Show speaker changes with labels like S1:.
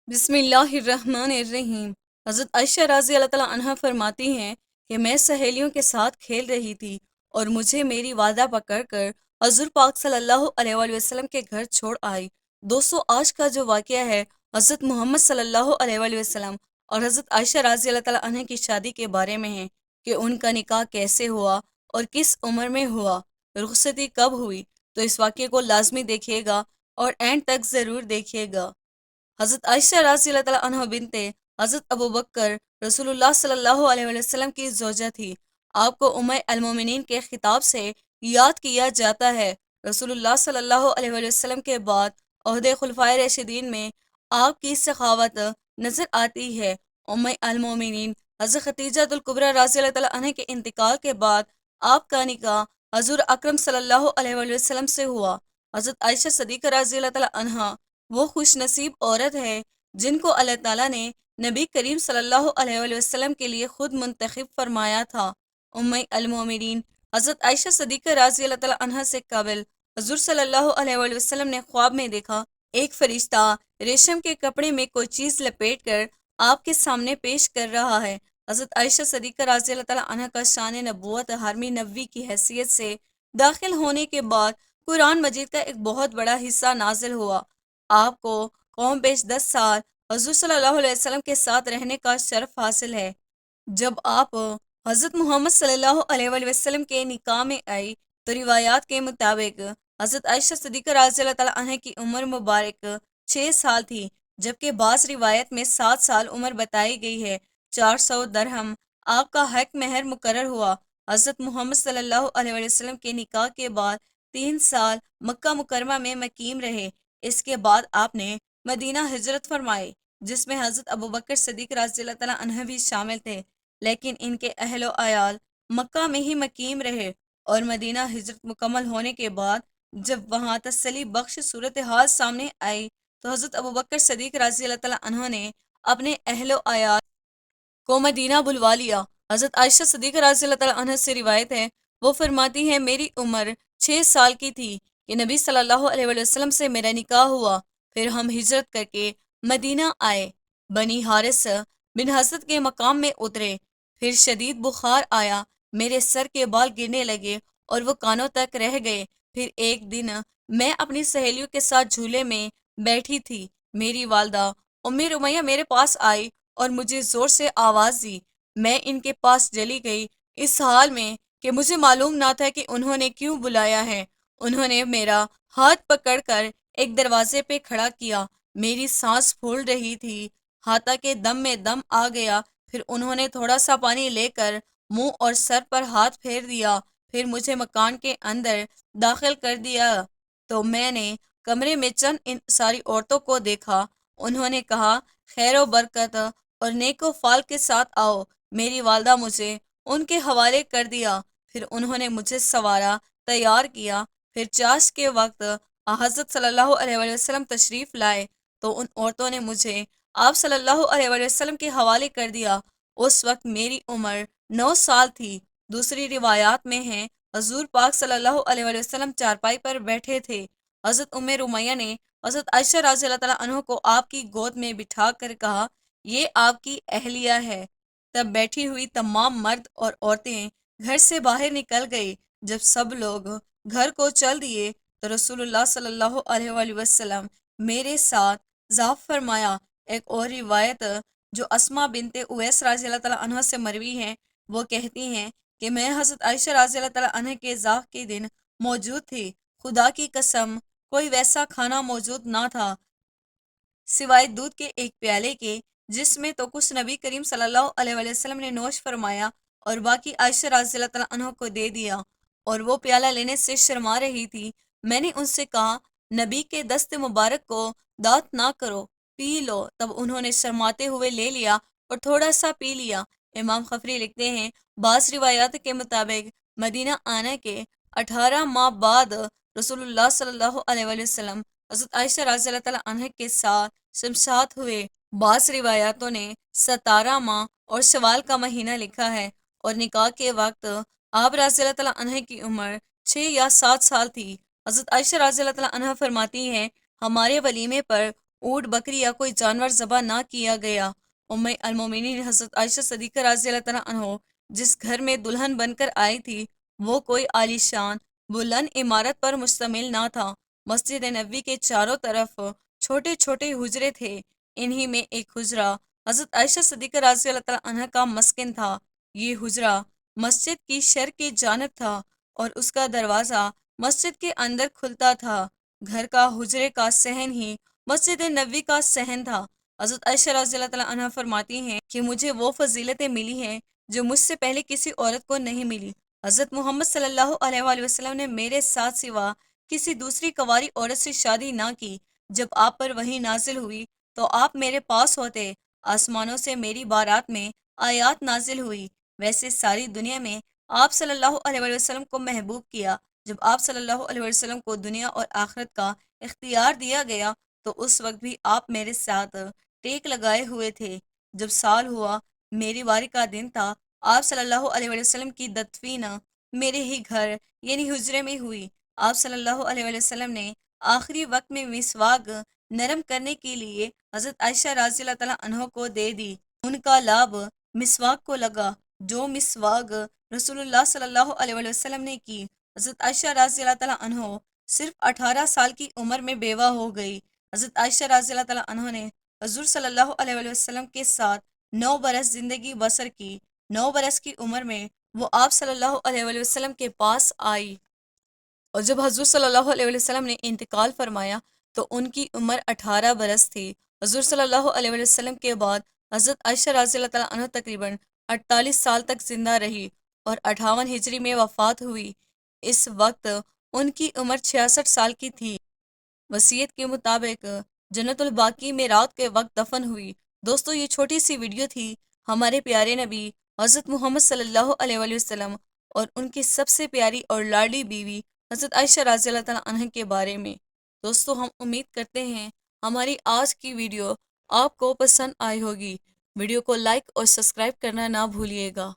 S1: بسم اللہ الرحمن الرحیم۔ حضرت عائشہ رضی اللہ تعالیٰ عنہا فرماتی ہیں کہ میں سہیلیوں کے ساتھ کھیل رہی تھی اور مجھے میری والدہ پکڑ کر حضور پاک صلی اللہ علیہ وآلہ وسلم کے گھر چھوڑ آئی۔ دوستو، آج کا جو واقعہ ہے حضرت محمد صلی اللہ علیہ وآلہ وسلم اور حضرت عائشہ رضی اللہ تعالیٰ عنہ کی شادی کے بارے میں ہے کہ ان کا نکاح کیسے ہوا اور کس عمر میں ہوا، رخصتی کب ہوئی۔ تو اس واقعے کو لازمی دیکھیے گا اور اینڈ تک ضرور دیکھیے گا۔ حضرت عائشہ رضی اللہ تعالیٰ عنہ بنت حضرت ابو بکر رسول اللہ صلی اللہ علیہ وسلم کی زوجہ تھی۔ آپ کو ام المومنین کے خطاب سے یاد کیا جاتا ہے۔ رسول اللہ صلی اللہ علیہ وسلم کے بعد عہد خلفائے راشدین میں آپ کی سخاوت نظر آتی ہے۔ ام المومنین حضرت خدیجہ الکبریٰ رضی اللہ تعالیٰ عنہ کے انتقال کے بعد آپ کا نکاح حضور اکرم صلی اللہ علیہ وسلم سے ہوا۔ حضرت عائشہ صدیقہ رضی اللہ تعالیٰ عنہ وہ خوش نصیب عورت ہے جن کو اللہ تعالیٰ نے نبی کریم صلی اللہ علیہ وآلہ وسلم کے لیے خود منتخب فرمایا تھا۔ ام المومنین حضرت عائشہ صدیقہ رضی اللہ تعالیٰ عنہ سے قبل حضور صلی اللہ علیہ وآلہ وسلم نے خواب میں دیکھا ایک فرشتہ ریشم کے کپڑے میں کوئی چیز لپیٹ کر آپ کے سامنے پیش کر رہا ہے۔ حضرت عائشہ صدیقہ رضی اللہ تعالیٰ عنہ کا شان نبوت حرمی نبوی کی حیثیت سے داخل ہونے کے بعد قرآن مجید کا ایک بہت بڑا حصہ نازل ہوا۔ آپ کو قوم بیش 10 سال حضور صلی اللہ علیہ وسلم کے ساتھ رہنے کا شرف حاصل ہے۔ جب آپ حضرت محمد صلی اللہ علیہ وآلہ وسلم کے نکاح میں آئی تو روایات کے مطابق حضرت عائشہ صدیقہ رضی اللہ تعالیٰ عنہ کی عمر مبارک 6 سال تھی، جبکہ بعض روایت میں 7 سال عمر بتائی گئی ہے۔ 400 درہم آپ کا حق مہر مقرر ہوا۔ حضرت محمد صلی اللہ علیہ وآلہ وسلم کے نکاح کے بعد 3 سال مکہ مکرمہ میں مقیم رہے۔ اس کے بعد آپ نے مدینہ ہجرت فرمائی، جس میں حضرت ابوبکر صدیق رضی اللہ تعالیٰ عنہ بھی شامل تھے، لیکن ان کے اہل و عیال مکہ میں ہی مقیم رہے۔ اور مدینہ ہجرت مکمل ہونے کے بعد جب وہاں تسلی بخش صورتحال سامنے آئی تو حضرت ابوبکر صدیق رضی اللہ تعالیٰ عنہ نے اپنے اہل و عیال کو مدینہ بلوا لیا۔ حضرت عائشہ صدیقہ رضی اللہ تعالیٰ عنہ سے روایت ہے، وہ فرماتی ہیں میری عمر 6 سال کی تھی کہ نبی صلی اللہ علیہ وآلہ وسلم سے میرا نکاح ہوا، پھر ہم ہجرت کر کے مدینہ آئے، بنی حارث بن حسد کے مقام میں اترے، پھر شدید بخار آیا، میرے سر کے بال گرنے لگے اور وہ کانوں تک رہ گئے۔ پھر ایک دن میں اپنی سہیلیوں کے ساتھ جھولے میں بیٹھی تھی، میری والدہ ام رمیہ میرے پاس آئی اور مجھے زور سے آواز دی۔ میں ان کے پاس چلی گئی، اس حال میں کہ مجھے معلوم نہ تھا کہ انہوں نے کیوں بلایا ہے۔ انہوں نے میرا ہاتھ پکڑ کر ایک دروازے پہ کھڑا کیا، میری سانس پھول رہی تھی، حتیٰ کہ دم میں دم آ گیا۔ پھر انہوں نے تھوڑا سا پانی لے کر منہ اور سر پر ہاتھ پھیر دیا، پھر مجھے مکان کے اندر داخل کر دیا تو میں نے کمرے میں چند انصاری عورتوں کو دیکھا۔ انہوں نے کہا خیر و برکت اور نیک و فال کے ساتھ آؤ۔ میری والدہ مجھے ان کے حوالے کر دیا، پھر انہوں نے مجھے سوارا، تیار کیا۔ پھر چاش کے وقت حضرت صلی اللہ علیہ وآلہ وسلم تشریف لائے تو ان عورتوں نے مجھے آپ صلی اللہ علیہ وآلہ وسلم کے حوالے کر دیا۔ اس وقت میری عمر 9 سال تھی۔ دوسری روایات میں ہیں حضور پاک صلی اللہ علیہ وآلہ وسلم چارپائی پر بیٹھے تھے۔ حضرت ام رمیہ نے حضرت عائشہ رضی اللہ تعالیٰ عنہ کو آپ کی گود میں بٹھا کر کہا یہ آپ کی اہلیہ ہے۔ تب بیٹھی ہوئی تمام مرد اور عورتیں گھر سے باہر نکل گئی۔ جب سب لوگ گھر کو چل دیے تو رسول اللہ صلی اللہ علیہ وآلہ وسلم میرے ساتھ ذاف فرمایا۔ ایک اور روایت جو اسماء بنت اویس رضی اللہ تعالیٰ عنہ سے مروی ہے، وہ کہتی ہیں کہ میں حضرت عائشہ رضی اللہ تعالیٰ عنہ کے ذاف کے دن موجود تھی۔ خدا کی قسم کوئی ویسا کھانا موجود نہ تھا سوائے دودھ کے ایک پیالے کے، جس میں تو کچھ نبی کریم صلی اللہ علیہ وآلہ وسلم نے نوش فرمایا اور باقی عائشہ رضی اللہ تعالیٰ عنہ کو دے دیا، اور وہ پیالہ لینے سے شرما رہی تھی۔ میں نے ان سے کہا نبی کے دست مبارک کو دات نہ کرو، پی لو۔ تب انہوں نے شرماتے ہوئے لے لیا اور تھوڑا سا پی لیا۔ امام خفری لکھتے ہیں بعض روایات کے مطابق مدینہ آنے کے 18 ماہ بعد رسول اللہ صلی اللہ علیہ وآلہ وسلم حضرت عائشہ رضی اللہ تعالیٰ عنہ کے ساتھ شمشاد ہوئے۔ بعض روایاتوں نے 17 ماہ اور شوال کا مہینہ لکھا ہے، اور نکاح کے وقت آپ رضی اللہ تعالیٰ عنہ کی عمر 6 یا 7 سال تھی۔ حضرت عائشہ رضی اللہ تعالیٰ عنہ فرماتی ہیں ہمارے ولیمے پر اونٹ بکری یا کوئی جانور ذبح نہ کیا گیا۔ ام المومنین حضرت عائشہ صدیقہ رضی اللہ تعالیٰ عنہ جس گھر میں دلہن بن کر آئی تھی وہ کوئی عالی شان بلند عمارت پر مشتمل نہ تھا۔ مسجد نبوی کے چاروں طرف چھوٹے چھوٹے حجرے تھے، انہی میں ایک حجرہ حضرت عائشہ صدیقہ رضی اللہ تعالیٰ عنہ کا مسکن تھا۔ یہ حجرہ مسجد کی شرق کی جانب تھا اور اس کا دروازہ مسجد کے اندر کھلتا تھا۔ گھر کا حجرے کا صحن ہی مسجد نبوی کا صحن تھا۔ حضرت عائشہ رضی اللہ تعالیٰ عنہ فرماتی ہیں کہ مجھے وہ فضیلتیں ملی ہیں جو مجھ سے پہلے کسی عورت کو نہیں ملی۔ حضرت محمد صلی اللہ علیہ وآلہ وسلم نے میرے ساتھ سوا کسی دوسری کنواری عورت سے شادی نہ کی۔ جب آپ پر وحی نازل ہوئی تو آپ میرے پاس ہوتے، آسمانوں سے میری بارات میں آیات نازل ہوئی۔ ویسے ساری دنیا میں آپ صلی اللہ علیہ وآلہ وسلم کو محبوب کیا۔ جب آپ صلی اللہ علیہ وسلم کو دنیا اور آخرت کا اختیار دیا گیا تو اس وقت بھی آپ میرے ساتھ ٹیک لگائے ہوئے تھے۔ جب سال ہوا، میری واری کا دن تھا، آپ صلی اللہ علیہ وآلہ وسلم کی تدفین میرے ہی گھر یعنی حجرے میں ہوئی۔ آپ صلی اللہ علیہ وآلہ وسلم نے آخری وقت میں مسواک نرم کرنے کے لیے حضرت عائشہ رضی اللہ تعالیٰ عنہ کو دے دی۔ ان کا لاب مسواک کو لگا۔ جو مسواک رسول اللہ صلی اللہ علیہ وآلہ وسلم نے کی۔ حضرت عائشہ رضی اللہ تعالیٰ عنہ صرف 18 سال کی عمر میں بیوہ ہو گئی۔ حضرت عائشہ رضی اللہ تعالیٰ عنہ نے حضور صلی اللہ علیہ وآلہ وسلم کے ساتھ 9 برس زندگی بسر کی۔ 9 برس کی عمر میں وہ آپ صلی اللہ علیہ وآلہ وسلم کے پاس آئی، اور جب حضور صلی اللہ علیہ وآلہ وسلم نے انتقال فرمایا تو ان کی عمر 18 برس تھی۔ حضور صلی اللہ علیہ وآلہ وسلم کے بعد حضرت عائشہ رضی اللہ تعالیٰ عنہ تقریباً 48 سال تک زندہ رہی اور 58 ہجری میں وفات ہوئی۔ اس وقت ان کی عمر 66 سال کی تھی۔ وصیت کے مطابق جنت الباقی میں رات کے وقت دفن ہوئی۔ دوستو، یہ چھوٹی سی ویڈیو تھی ہمارے پیارے نبی حضرت محمد صلی اللہ علیہ وآلہ وسلم اور ان کی سب سے پیاری اور لاڈلی بیوی حضرت عائشہ رضی اللہ تعالیٰ عنہ کے بارے میں۔ دوستو، ہم امید کرتے ہیں ہماری آج کی ویڈیو آپ کو پسند آئی ہوگی۔ ویڈیو کو لائک اور سبسکرائب کرنا نہ بھولیے گا۔